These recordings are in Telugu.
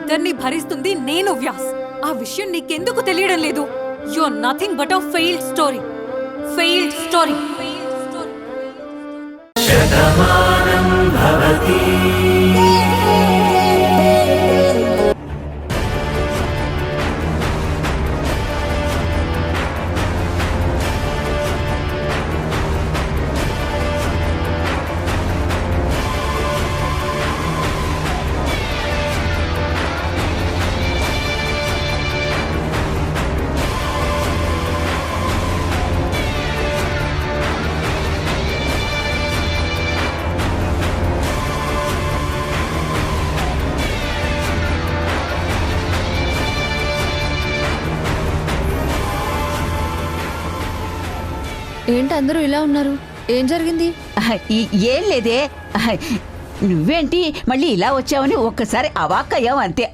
ఇద్దరిని భరిస్తుంది నేను వ్యాస్. ఆ విషయం నీకెందుకు తెలియడం లేదు? You are nothing but a failed story. Failed story. శతమానం భవతి. ఏంటి అందరూ ఇలా ఉన్నారు? ఏం జరిగింది? ఏం లేదే. నువ్వేంటి మళ్ళీ ఇలా వచ్చావని ఒక్కసారి అవాక్కయ్యావు అంతే.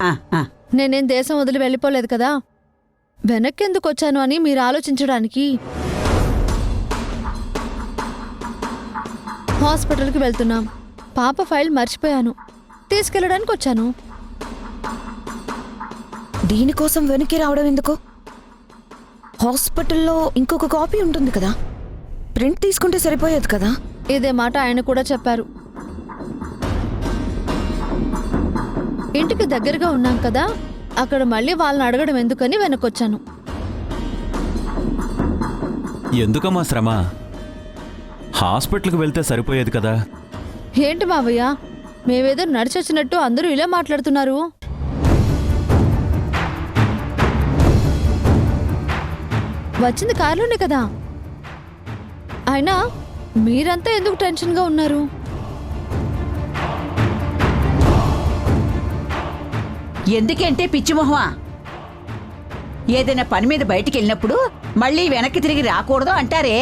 నేనేం దేశం వదిలి వెళ్ళిపోలేదు కదా, వెనక్కెందుకు వచ్చాను అని మీరు ఆలోచించడానికి. హాస్పిటల్కి వెళ్తున్నాం. పాప ఫైల్ మర్చిపోయాను, తీసుకెళ్ళడానికి వచ్చాను. దీనికోసం వెనక్కి రావడం ఎందుకు? హాస్పిటల్లో ఇంకొక కాపీ ఉంటుంది కదా, ప్రింట్ తీసుకుంటే సరిపోయేది కదా. ఇదే మాట ఆయన కూడా చెప్పారు. ఇంటికి దగ్గరగా ఉన్నాం కదా, అక్కడ మళ్ళీ వాళ్ళని అడగడం ఎందుకని వెనకొచ్చాను. ఎందుకమ్మా శ్రమ? హాస్పిటల్కి వెళ్తే సరిపోయేది కదా. ఏంటి మావయ్య, మేమేదో నడిచొచ్చినట్టు అందరూ ఇలా మాట్లాడుతున్నారు. వచ్చింది కారులోనే కదా. అయినా మీరంతా ఎందుకు టెన్షన్గా ఉన్నారు? ఎందుకంటే పిచ్చిమొహమా, ఏదైనా పని మీద బయటికి వెళ్ళినప్పుడు మళ్ళీ వెనక్కి తిరిగి రాకూడదు అంటారే.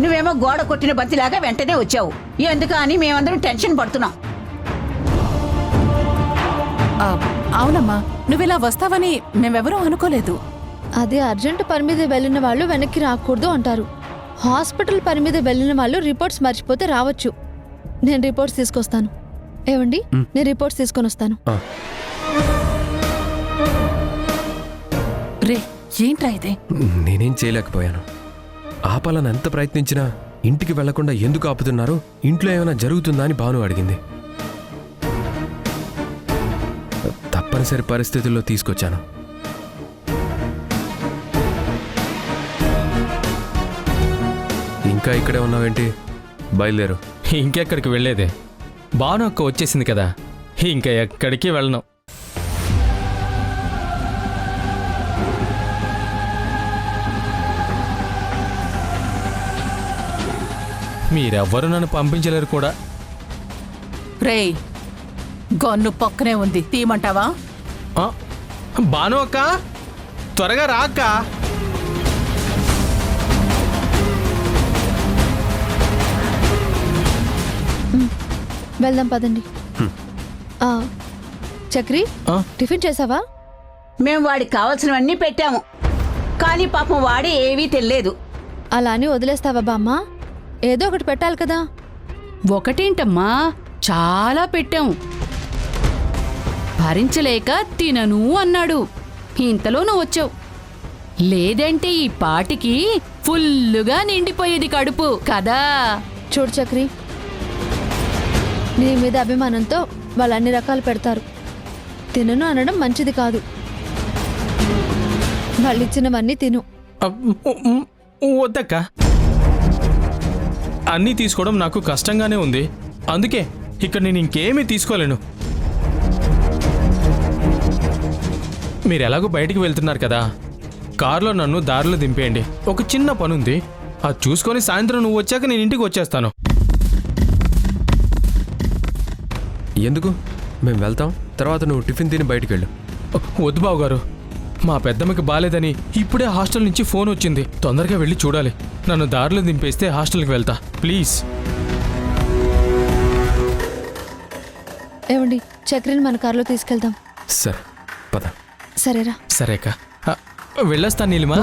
నువ్వేమో గోడ కొట్టిన బంతిలాగా వెంటనే వచ్చావు. ఎందుకు అని మేమందరం టెన్షన్ పడుతున్నాం. అవునమ్మా, నువ్విలా వస్తావని మేమెవరూ అనుకోలేదు. అదే అర్జెంట్ పని మీద వెళ్ళిన వాళ్ళు వెనక్కి రాకూడదు అంటారు. హాస్పిటల్ పని మీద వెళ్ళిన వాళ్ళు రిపోర్ట్స్ మర్చిపోతే రావచ్చు. నేను రిపోర్ట్స్ తీసుకొస్తాను. ఏవండి, నేను రిపోర్ట్స్ తీసుకొని వస్తాను. రే, ఏంట్రా ఇదే? నేనేం చేయలేకపోయాను. ఆపాలని ఎంత ప్రయత్నించినా ఇంటికి వెళ్లకుండా ఎందుకు ఆపుతున్నారు? ఇంట్లో ఏమైనా జరుగుతుందా అని భాను అడిగింది. తప్పనిసరి పరిస్థితుల్లో తీసుకొచ్చాను. ఇంకా ఇక్కడే ఉన్నావేంటి? బయలుదేరు. ఇంకెక్కడికి వెళ్ళేదే? భాను అక్క వచ్చేసింది కదా, ఇంకా ఎక్కడికి వెళ్ళను. మీరెవ్వరూ నన్ను పంపించలేరు కూడా. రేయ్, గన్ను పక్కనే ఉంది, తీయమంటావా? భాను అక్క, త్వరగా రా అక్క. వెళ్దాం పదండి. చక్రి, టిఫిన్ చేసావా? మేము వాడికి కావాల్సినవన్నీ పెట్టాము, కానీ పాపం వాడే ఏవీ తెలియలేదు. అలా అని వదిలేస్తావా బామ్మ? ఏదో ఒకటి పెట్టాలి కదా. ఒకటేంటమ్మా, చాలా పెట్టాం. భరించలేక తినను అన్నాడు. ఇంతలో నువ్వు వచ్చావు. లేదంటే ఈ పాటికి ఫుల్లుగా నిండిపోయేది కడుపు కదా. చూడు చక్రి, నీ మీద అభిమానంతో వాళ్ళు అన్ని రకాలు పెడతారు. తినను అనడం మంచిది కాదు. వాళ్ళు ఇచ్చినవన్నీ తిను. వద్దక్క, అన్నీ తీసుకోవడం నాకు కష్టంగానే ఉంది. అందుకే ఇక్కడ నేను ఇంకేమీ తీసుకోలేను. మీరు ఎలాగో బయటికి వెళ్తున్నారు కదా, కారులో నన్ను దారిలో దింపేయండి. ఒక చిన్న పనుంది, అది చూసుకొని సాయంత్రం నువ్వు వచ్చాక నేను ఇంటికి వచ్చేస్తాను. ఎందుకు? మేము వెళ్తాం, తర్వాత నువ్వు టిఫిన్ తిని బయటికి వెళ్ళు. వద్దు బావగారు, మా పెద్దమ్మకి బాలేదని ఇప్పుడే హాస్టల్ నుంచి ఫోన్ వచ్చింది. తొందరగా వెళ్ళి చూడాలి. నన్ను దారిలో దింపేస్తే హాస్టల్కి వెళ్తా, ప్లీజ్. ఏమండి, చక్రిని మన కారులో తీసుకెళ్దాం. సరే పద. సరేరా. సరే అక్క, వెళ్ళొస్తాను నీలిమా.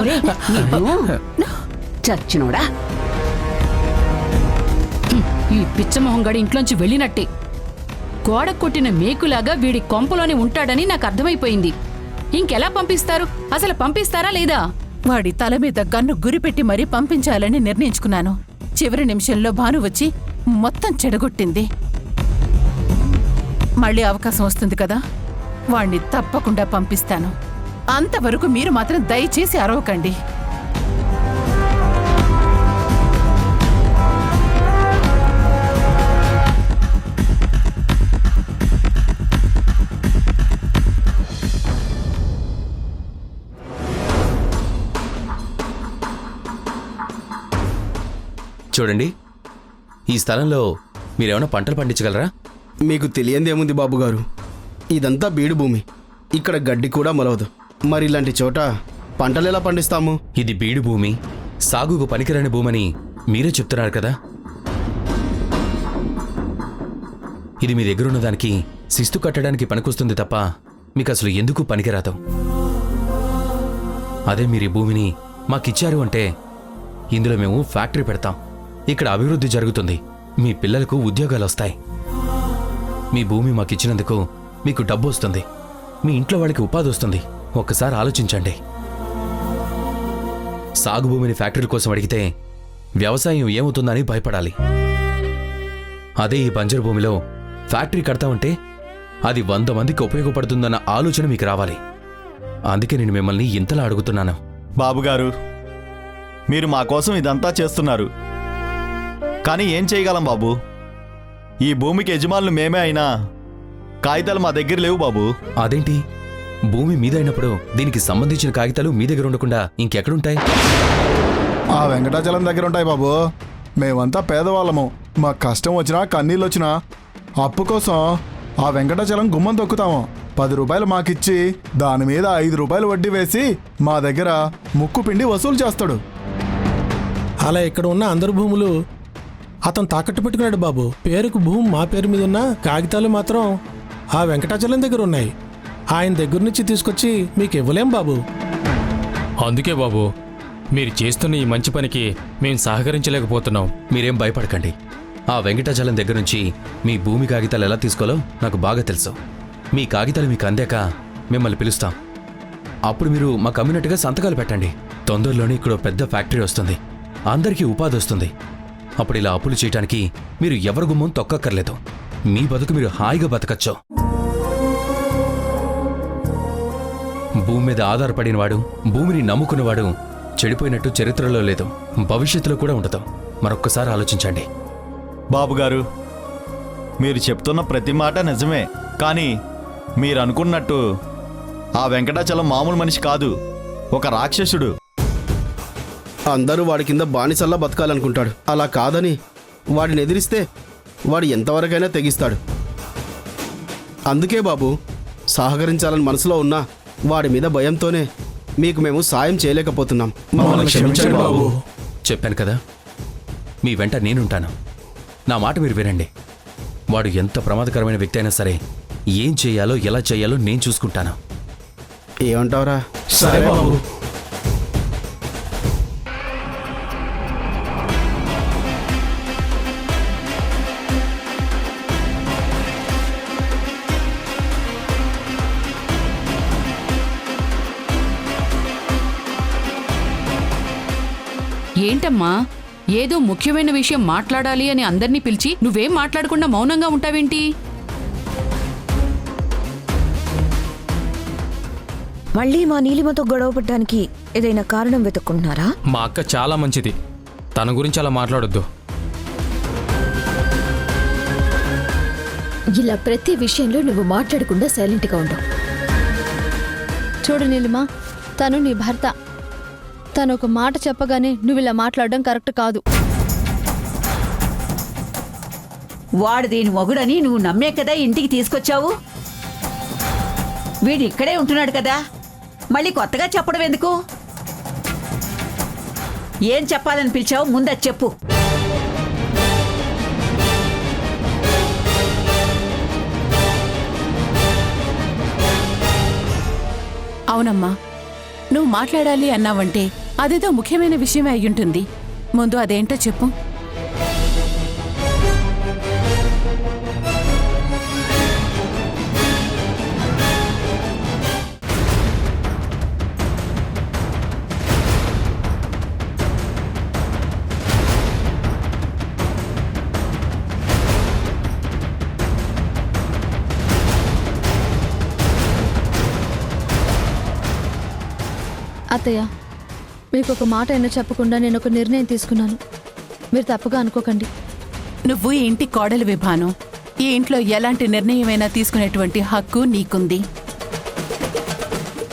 ఈ పిచ్చమొహం గడి ఇంట్లోంచి వెళ్ళినట్టే. గోడ కొట్టిన మేకులాగా వీడి కొంపలోనే ఉంటాడని నాకు అర్థమైపోయింది. ఇంకెలా పంపిస్తారు? అసలు పంపిస్తారా లేదా? వాడి తల మీద గన్ను గురిపెట్టి మరీ పంపించాలని నిర్ణయించుకున్నాను. చివరి నిమిషంలో భాను వచ్చి మొత్తం చెడగొట్టింది. మళ్ళీ అవకాశం వస్తుంది కదా, వాణ్ణి తప్పకుండా పంపిస్తాను. అంతవరకు మీరు మాత్రం దయచేసి అరవకండి. చూడండి, ఈ స్థలంలో మీరేమైనా పంటలు పండించగలరా? మీకు తెలియందేముంది బాబుగారు, ఇదంతా బీడు భూమి. ఇక్కడ గడ్డి కూడా మొలవదు. మరి ఇలాంటి చోట పంటలు ఎలా పండిస్తాము? ఇది బీడు భూమి, సాగుకు పనికిరాని భూమని మీరే చెప్తున్నారు కదా. ఇది మీ దగ్గరున్న దానికి శిస్తు కట్టడానికి పనికొస్తుంది తప్ప మీకు అసలు ఎందుకు పనికిరాదు. అదే మీరు ఈ భూమిని మాకిచ్చారు అంటే ఇందులో మేము ఫ్యాక్టరీ పెడతాం. ఇక్కడ అభివృద్ధి జరుగుతుంది, మీ పిల్లలకు ఉద్యోగాలు వస్తాయి. మీ భూమి మాకిచ్చినందుకు మీకు డబ్బు వస్తుంది, మీ ఇంట్లో వాళ్ళకి ఉపాధి వస్తుంది. ఒక్కసారి ఆలోచించండి. సాగు భూమిని ఫ్యాక్టరీ కోసం అడిగితే వ్యవసాయం ఏమవుతుందని భయపడాలి. అదే ఈ బంజరు భూమిలో ఫ్యాక్టరీ కడతామంటే అది 100 మందికి ఉపయోగపడుతుందన్న ఆలోచన మీకు రావాలి. అందుకే నేను మిమ్మల్ని ఇంతలా అడుగుతున్నాను. బాబుగారు, మీరు మా కోసం ఇదంతా చేస్తున్నారు, కానీ ఏం చేయగలం బాబు? ఈ భూమికి యజమానులు మేమే అయినా కాగితాలు మా దగ్గర లేవు బాబు. అదేంటి, భూమి మీదైనప్పుడు దీనికి సంబంధించిన కాగితాలు మీ దగ్గర ఉండకుండా ఇంకెక్కడుంటాయి? ఆ వెంకటాచలం దగ్గర ఉంటాయి బాబు. మేమంతా పేదవాళ్ళము. మాకు కష్టం వచ్చినా కన్నీళ్ళు వచ్చినా అప్పు కోసం ఆ వెంకటాచలం గుమ్మం తొక్కుతాము. 10 రూపాయలు మాకిచ్చి దాని మీద 5 రూపాయలు వడ్డీ వేసి మా దగ్గర ముక్కు పిండి వసూలు చేస్తాడు. అలా ఇక్కడ ఉన్న అందరు భూములు అతను తాకట్టు పెట్టుకున్నాడు బాబు. పేరుకు భూమి మా పేరు మీద ఉన్న కాగితాలు మాత్రం ఆ వెంకటాచలం దగ్గర ఉన్నాయి. ఆయన దగ్గర నుంచి తీసుకొచ్చి మీకు ఇవ్వలేం బాబు. అందుకే బాబు, మీరు చేస్తున్న ఈ మంచి పనికి మేము సహకరించలేకపోతున్నాం. మీరేం భయపడకండి. ఆ వెంకటాచలం దగ్గర నుంచి మీ భూమి కాగితాలు ఎలా తీసుకోవాలో నాకు బాగా తెలుసు. మీ కాగితాలు మీకు అందాక మిమ్మల్ని పిలుస్తాం. అప్పుడు మీరు మాకు అమ్మినట్టుగా సంతకాలు పెట్టండి. తొందరలోనే ఇక్కడ పెద్ద ఫ్యాక్టరీ వస్తుంది, అందరికీ ఉపాధి వస్తుంది. అప్పుడు ఇలా అప్పులు చేయడానికి మీరు ఎవరి గుమ్మం తొక్కక్కర్లేదు. మీ బతుకు మీరు హాయిగా బతకచ్చు. భూమి మీద ఆధారపడినవాడు, భూమిని నమ్ముకున్నవాడు చెడిపోయినట్టు చరిత్రలో లేదు, భవిష్యత్తులో కూడా ఉండదు. మరొక్కసారి ఆలోచించండి. బాబుగారు, మీరు చెప్తున్న ప్రతి మాట నిజమే, కానీ మీరు అనుకున్నట్టు ఆ వెంకటాచలం మామూలు మనిషి కాదు, ఒక రాక్షసుడు. అందరూ వాడి కింద బానిసల్లా బతకాలనుకుంటాడు. అలా కాదని వాడిని ఎదిరిస్తే వాడు ఎంతవరకైనా తెగిస్తాడు. అందుకే బాబు, సహకరించాలని మనసులో ఉన్నా వాడి మీద భయంతోనే మీకు మేము సాయం చేయలేకపోతున్నాం. మమ్మల్ని క్షమించండి బాబు. చెప్పాను కదా, మీ వెంట నేనుంటాను. నా మాట మీరు వినండి. వాడు ఎంత ప్రమాదకరమైన వ్యక్తి అయినా సరే ఏం చేయాలో ఎలా చేయాలో నేను చూసుకుంటాను. ఏమంటావురా? సరే బాబు. ఏంటమ్మా, ఏదో ముఖ్యమైన విషయం మాట్లాడాలి అని అందర్నీ పిలిచి నువ్వేం మాట్లాడకుండా మౌనంగా ఉంటావేంటి? మళ్ళీ మా నీలిమతో గొడవ పడ్డానికి ఏదైనా కారణం వెతుక్కుంటున్నారా? మా అక్క చాలా మంచిది, తన గురించి అలా మాట్లాడొద్దు. ఇలా ప్రతి విషయంలో నువ్వు మాట్లాడకుండా సైలెంట్గా ఉండవు. చూడు నీలిమా, తను నీ భర్త. తను ఒక మాట చెప్పగానే నువ్వు ఇలా మాట్లాడడం కరెక్ట్ కాదు. వాడు దీని మొగుడని నువ్వు నమ్మే కదా ఇంటికి తీసుకొచ్చావు. వీడు ఇక్కడే ఉంటున్నాడు కదా, మళ్ళీ కొత్తగా చెప్పడం ఎందుకు? ఏం చెప్పాలని పిలిచావు ముందది చెప్పు. అవునమ్మా, నువ్వు మాట్లాడాలి అన్నావంటే అదేదో ముఖ్యమైన విషయమే అయ్యుంటుంది. ముందు అదేంటో చెప్పు. అత్తయ్య, మీకు ఒక మాట అయినా చెప్పకుండా నేను ఒక నిర్ణయం తీసుకున్నాను. మీరు తప్పుగా అనుకోకండి. నువ్వు ఈ ఇంటి కోడలు విభాను. ఈ ఇంట్లో ఎలాంటి నిర్ణయమైనా తీసుకునేటువంటి హక్కు నీకుంది.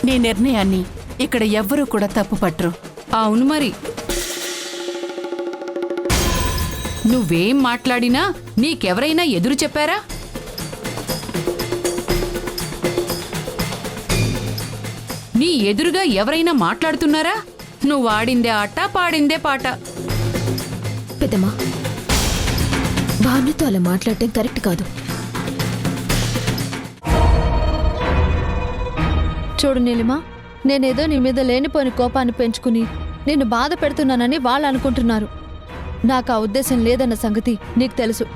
నీ నిర్ణయాన్ని ఇక్కడ ఎవ్వరూ కూడా తప్పు పట్టరు. అవును మరి. నువ్వేం మాట్లాడినా నీకెవరైనా ఎదురు చెప్పారా? నీ ఎదురుగా ఎవరైనా మాట్లాడుతున్నారా? నువ్వు ఆడిందే ఆట, పాడిందే పాట. పెద్దమ్మా, భానుతో అలా మాట్లాడటం కరెక్ట్ కాదు. చూడు నీలిమా, నేనేదో నీ మీద లేనిపోని కోపాన్ని పెంచుకుని నిన్ను బాధ పెడుతున్నానని వాళ్ళు అనుకుంటున్నారు. నాకు ఆ ఉద్దేశం లేదన్న సంగతి నీకు తెలుసు.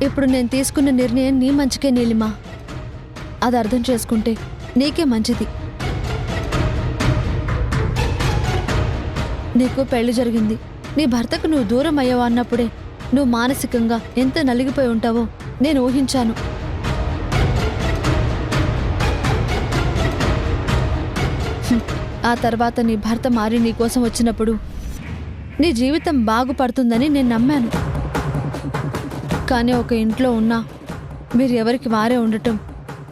ఇప్పుడు నేను తీసుకున్న నిర్ణయం నీ మంచికే నీలిమా. అది అర్థం చేసుకుంటే నీకే మంచిది. నీకు పెళ్లి జరిగింది. నీ భర్తకు నువ్వు దూరం అయ్యావు అన్నప్పుడే నువ్వు మానసికంగా ఎంత నలిగిపోయి ఉంటావో నేను ఊహించాను. ఆ తర్వాత నీ భర్త మారి నీ కోసం వచ్చినప్పుడు నీ జీవితం బాగుపడుతుందని నేను నమ్మాను. కానీ ఒక ఇంట్లో ఉన్నా మీరు ఎవరికి వారే ఉండటం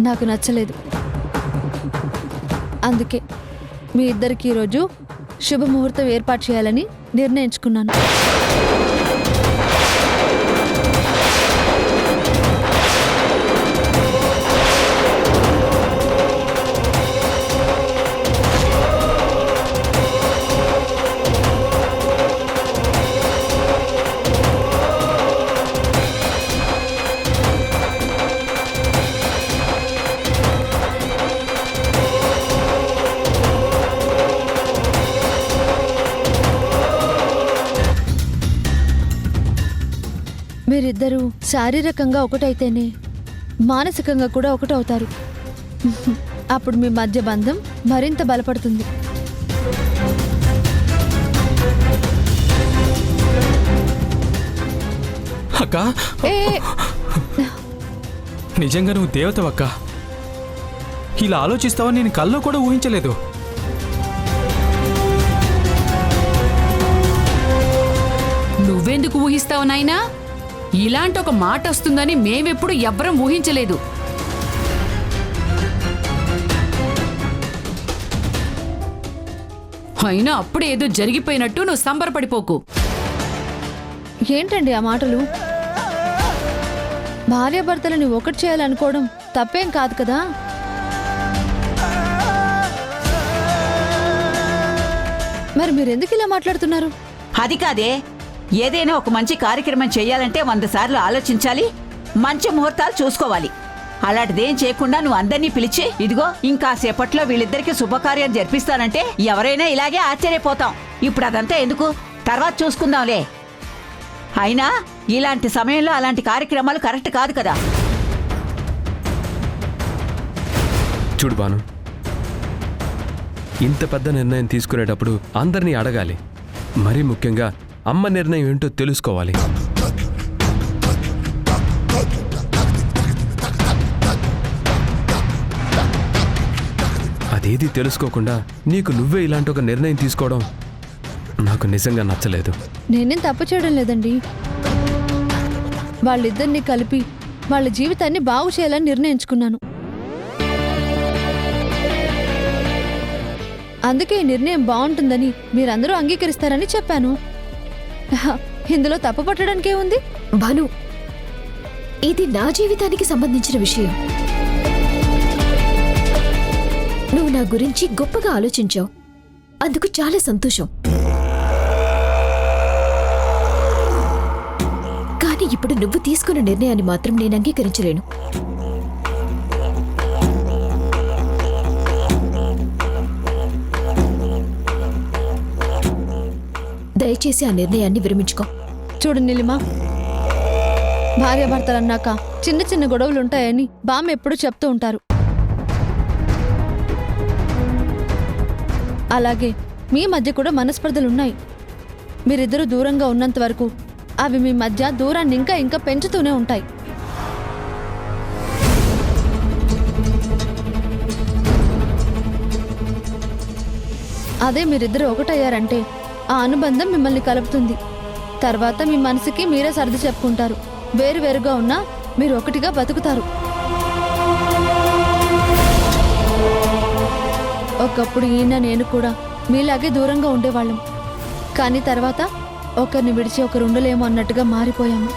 నాకు నచ్చలేదు. అందుకే మీ ఇద్దరికి ఈరోజు శుభముహూర్తం ఏర్పాటు చేయాలని నిర్ణయించుకున్నాను. మీరిద్దరూ శారీరకంగా ఒకటైతేనే మానసికంగా కూడా ఒకటవుతారు. అప్పుడు మీ మధ్య బంధం మరింత బలపడుతుంది. అక్క, ఏ నిజంగా నువ్వు దేవతవక్క. ఇలా ఆలోచిస్తావని నేను కల్లో కూడా ఊహించలేదు. నువ్వెందుకు ఊహిస్తావు నాయనా? ఇలాంటి ఒక మాట వస్తుందని మేమెప్పుడు ఎవ్వరం ఊహించలేదు. అయినా అప్పుడే ఏదో జరిగిపోయినట్టు నువ్వు సంబరపడిపోకు. ఏంటండి ఆ మాటలు? భార్యాభర్తలని ఒకటి చేయాలనుకోవడం తప్పేం కాదు కదా. మరి మీరెందుకు ఇలా మాట్లాడుతున్నారు? అది కాదే, ఏదైనా ఒక మంచి కార్యక్రమం చేయాలంటే 100 సార్లు ఆలోచించాలి, మంచి ముహూర్తాలు చూసుకోవాలి. అలాంటిదేం చేయకుండా నువ్వు అందరినీ పిలిచి ఇదిగో ఇంకాసేపట్లో వీళ్ళిద్దరికి శుభకార్యం జరిపిస్తానంటే ఎవరైనా ఇలాగే ఆశ్చర్యపోతాం. ఇప్పుడు అదంతా ఎందుకు, తర్వాత చూసుకుందాంలే. అయినా ఇలాంటి సమయంలో అలాంటి కార్యక్రమాలు కరెక్ట్ కాదు కదా. చూడు బాను, ఇంత పెద్ద నిర్ణయం తీసుకునేటప్పుడు అందరినీ అడగాలి. మరీ ముఖ్యంగా అమ్మ నిర్ణయం ఏంటో తెలుసుకోవాలి. అదేది తెలుసుకోకుండా నీకు నువ్వే ఇలాంటి ఒక నిర్ణయం తీసుకోవడం నాకు నిజంగా నచ్చలేదు. నేనేం తప్పు చేయడం లేదండి. వాళ్ళిద్దరినీ కలిపి వాళ్ళ జీవితాన్ని బాగు చేయాలని నిర్ణయించుకున్నాను. అందుకే ఈ నిర్ణయం బాగుంటుందని మీరందరూ అంగీకరిస్తారని చెప్పాను. ఇందులో తప్పు పట్టడానికే ఉంది. భాను, ఇది నా జీవితానికి సంబంధించిన విషయం. నువ్వు నా గురించి గొప్పగా ఆలోచించావు, అందుకు చాలా సంతోషం. కానీ ఇప్పుడు నువ్వు తీసుకున్న నిర్ణయాన్ని మాత్రం నేను అంగీకరించలేను. దయచేసి ఆ నిర్ణయాన్ని విరమించుకో. చూడు నీలిమా, భార్యాభర్తలన్నాక చిన్న చిన్న గొడవలుంటాయని బామ్మ ఎప్పుడూ చెప్తూ ఉంటారు. అలాగే మీ మధ్య కూడా మనస్పర్ధలున్నాయి. మీరిద్దరూ దూరంగా ఉన్నంత వరకు అవి మీ మధ్య దూరాన్ని ఇంకా ఇంకా పెంచుతూనే ఉంటాయి. అదే మీరిద్దరు ఒకటయ్యారంటే ఆ అనుబంధం మిమ్మల్ని కలుపుతుంది. తర్వాత మీ మనసుకి మీరే సర్ది చెప్పుకుంటారు. వేరువేరుగా ఉన్నా మీరు ఒకటిగా బతుకుతారు. ఒకప్పుడు ఈయన నేను కూడా మీలాగే దూరంగా ఉండేవాళ్ళం. కానీ తర్వాత ఒకరిని విడిచి ఒకరు ఉండలేమో అన్నట్టుగా మారిపోయాము.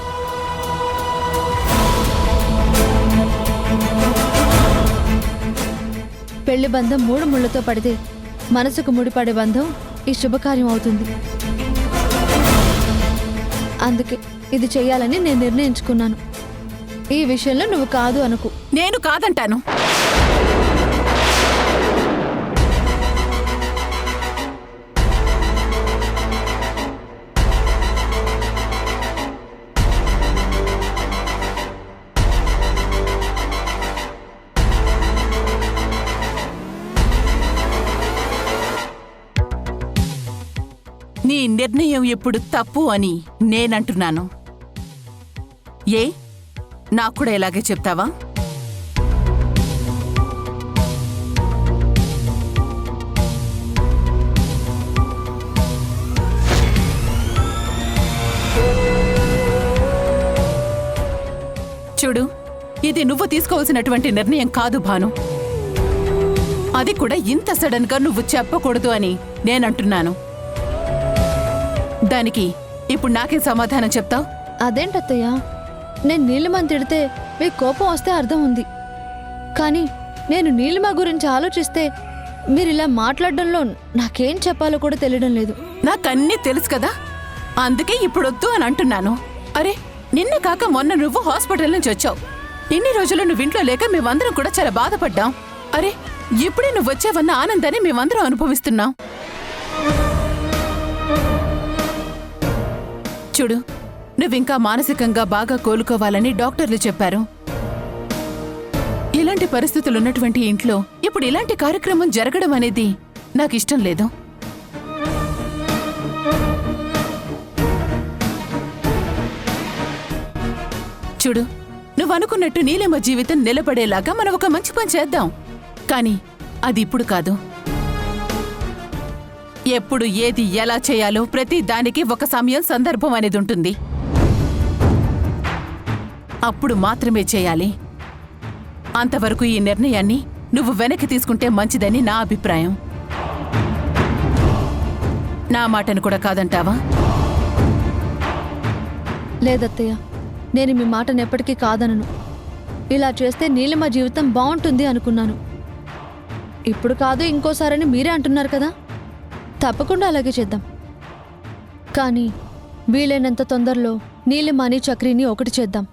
పెళ్లి బంధం 3 ముళ్ళతో పడితే మనసుకు ముడిపడే బంధం ఈ శుభకార్యం అవుతుంది. అందుకే ఇది చెయ్యాలని నేను నిర్ణయించుకున్నాను. ఈ విషయంలో నువ్వు కాదు అనుకు. నేను కాదంటాను. నీ నిర్ణయం ఇప్పుడు తప్పు అని నేనంటున్నాను. నాకు కూడా ఇలాగే చెప్తావా? చూడు, ఇది నువ్వు తీసుకోవాల్సినటువంటి నిర్ణయం కాదు భాను. అది కూడా ఇంత సడన్ గా నువ్వు చెప్పకూడదు అని నేనంటున్నాను. దానికి ఇప్పుడు నాకే సమాధానం చెప్తావు? అదేంటత్తయ్య, నేను నీలిమని తిడితే మీ కోపం వస్తే అర్థం ఉంది. కానీ నేను నీలిమ గురించి ఆలోచిస్తే మీరిలా మాట్లాడడంలో నాకేం చెప్పాలో కూడా తెలియడం లేదు. నాకన్నీ తెలుసు కదా, అందుకే ఇప్పుడొద్దు అని అంటున్నాను. అరే, నిన్న కాక మొన్న నువ్వు హాస్పిటల్ నుంచి వచ్చావు. ఇన్ని రోజులు నువ్వు ఇంట్లో లేక మేమందరం కూడా చాలా బాధపడ్డాం. అరే, ఇప్పుడే నువ్వు వచ్చావన్న ఆనందాన్ని మేమందరం అనుభవిస్తున్నాం. చూడు, నువ్వింకా మానసికంగా బాగా కోలుకోవాలని డాక్టర్లు చెప్పారు. ఇలాంటి పరిస్థితులున్నటువంటి ఇంట్లో ఇప్పుడు ఇలాంటి కార్యక్రమం జరగడం అనేది నాకిష్టం లేదు. చూడు, నువ్వనుకున్నట్టు నీలిమ జీవితం నిలబడేలాగా మనం ఒక మంచి పని చేద్దాం. కానీ అది ఇప్పుడు కాదు. ఎప్పుడు ఏది ఎలా చేయాలో ప్రతి దానికి ఒక సమయం, సందర్భం అనేది ఉంటుంది. అప్పుడు మాత్రమే చేయాలి. అంతవరకు ఈ నిర్ణయాన్ని నువ్వు వెనక్కి తీసుకుంటే మంచిదని నా అభిప్రాయం. నా మాటను కూడా కాదంటావా? లేదత్తయ్య, నేను మీ మాటను ఎప్పటికీ కాదనను. ఇలా చేస్తే నీలిమ జీవితం బాగుంటుంది అనుకున్నాను. ఇప్పుడు కాదు ఇంకోసారని మీరే అంటున్నారు కదా, తప్పకుండా అలాగే చేద్దాం. కానీ వీలైనంత తొందరలో నీలిమని చక్రిని ఒకటి చేద్దాం.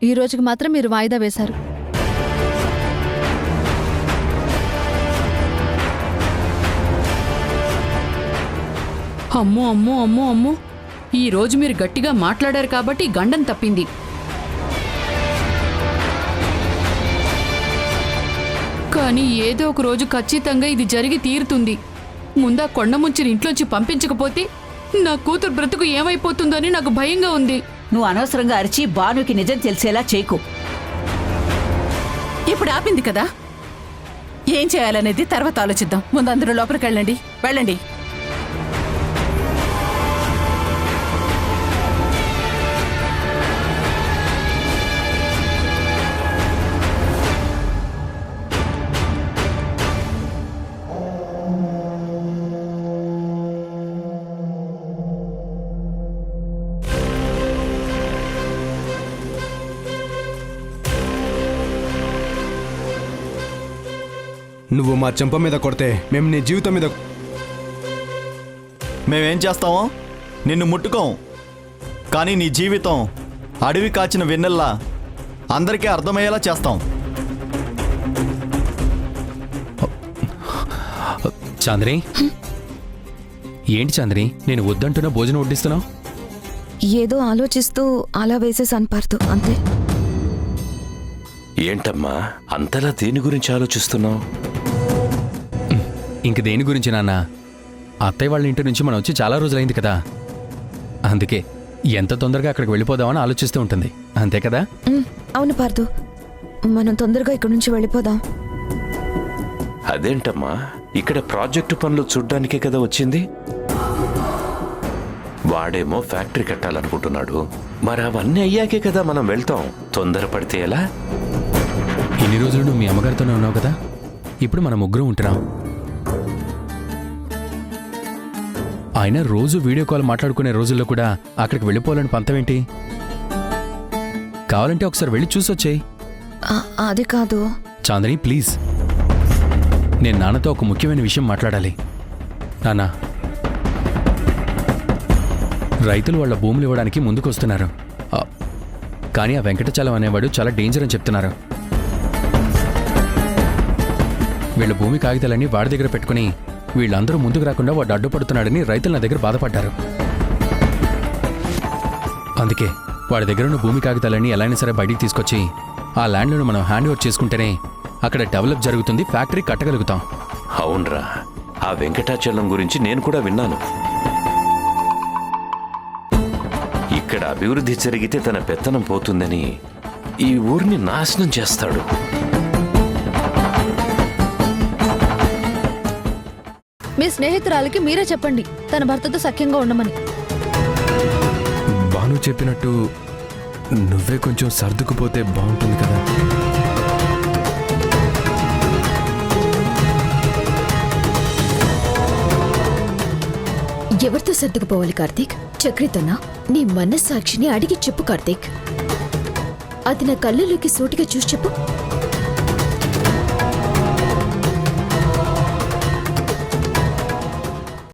ఈ రోజుకి మాత్రం మీరు వాయిదా వేశారు. అమ్మో అమ్మో అమ్మో అమ్మో, ఈ రోజు మీరు గట్టిగా మాట్లాడారు కాబట్టి గండం తప్పింది. కానీ ఏదో ఒక రోజు ఖచ్చితంగా ఇది జరిగి తీరుతుంది. ముందా కొండముంచిని ఇంట్లోంచి పంపించకపోతే నా కూతురు బ్రతుకు ఏమైపోతుందని నాకు భయంగా ఉంది. నువ్వు అనవసరంగా అరిచి భానుకి నిజం తెలిసేలా చేయకు. ఇప్పుడు ఆపింది కదా, ఏం చేయాలనేది తర్వాత ఆలోచిద్దాం. ముందు అందరూ లోపలికి వెళ్ళండి, వెళ్ళండి. నువ్వు మా చెంప మీద కొడితే మేము నీ జీవితం మీద మేమేం చేస్తామో నిన్ను ముట్టుకోం. కానీ నీ జీవితం అడవి కాచిన వెన్నెల్లా అందరికీ అర్థమయ్యేలా చేస్తాం. చాంద్రి, ఏంటి చాంద్రి, నేను వద్దంటున్నా భోజనం వడ్డిస్తున్నావు? ఏదో ఆలోచిస్తూ అలా వేసేసాను పార్థు, అంతే. ఏంటమ్మా అంతలా దేని గురించి ఆలోచిస్తున్నావు? ఇంక దేని గురించి నాన్న, అత్తయ్య వాళ్ళ ఇంటి నుంచి మనం వచ్చి చాలా రోజులైంది కదా, అందుకే ఎంత తొందరగా అక్కడికి వెళ్ళిపోదామని ఆలోచిస్తూ ఉంటుంది, అంతే కదా? అవును పార్థు, మనం తొందరగా ఇక్కడి నుంచి వెళ్ళిపోదాం. అదేంటమ్మా ఇక్కడ ప్రాజెక్టు పనులు చూడ్డానికే కదా వచ్చింది. వాడేమో ఫ్యాక్టరీ కట్టాలనుకుంటున్నాడు. మరి అవన్నీ అయ్యాకే కదా మనం వెళ్తాం. తొందరపడితే ఎలా? ఇన్ని రోజులు నువ్వు మీ అమ్మగారితోనే ఉన్నావు కదా, ఇప్పుడు మనం ముగ్గురం ఉంటున్నాం. ఆయన రోజు వీడియో కాల్ మాట్లాడుకునే రోజుల్లో కూడా అక్కడికి వెళ్ళిపోవాలని పంతమేంటి? కావాలంటే ఒకసారి వెళ్ళి చూసొచ్చేయి. అది కాదు చాందిని, ప్లీజ్. నేను నాన్నతో ఒక ముఖ్యమైన విషయం మాట్లాడాలి. నాన్న, రైతులు వాళ్ళ భూములు ఇవ్వడానికి ముందుకొస్తున్నారు. కానీ ఆ వెంకటచలం అనేవాడు చాలా డేంజర్ అని చెప్తున్నారు. వీళ్ళ భూమి కాగితాలన్నీ వాడి దగ్గర పెట్టుకుని వీళ్ళందరూ ముందుకు రాకుండా వాడు అడ్డుపడుతున్నాడని రైతులు నా దగ్గర బాధపడ్డారు. అందుకే వాడి దగ్గర ఉన్న భూమి కాగితాలన్నీ ఎలా అయినా సరే బయటికి తీసుకొచ్చి ఆ ల్యాండ్లను మనం హ్యాండ్ ఓవర్ చేసుకుంటేనే అక్కడ డెవలప్ జరుగుతుంది, ఫ్యాక్టరీ కట్టగలుగుతాం. అవునరా, ఆ వెంకటాచలం గురించి నేను కూడా విన్నాను. ఇక్కడ అభివృద్ధి జరిగితే తన పెత్తనం పోతుందని ఈ ఊరిని నాశనం చేస్తాడు. మీ స్నేహితురాలికి మీరే చెప్పండి తన భర్తతో సఖ్యంగా ఉండమని. భాను చెప్పినట్టు నువ్వే కొంచెం సర్దుకుపోతే బాగుంటుంది కదా. ఎవరితో సర్దుకుపోవాలి కార్తీక్? చక్రితోనా? నీ మనస్సాక్షిని అడిగి చెప్పు కార్తీక్. అది నా కళ్ళలోకి సూటిగా చూసి చెప్పు.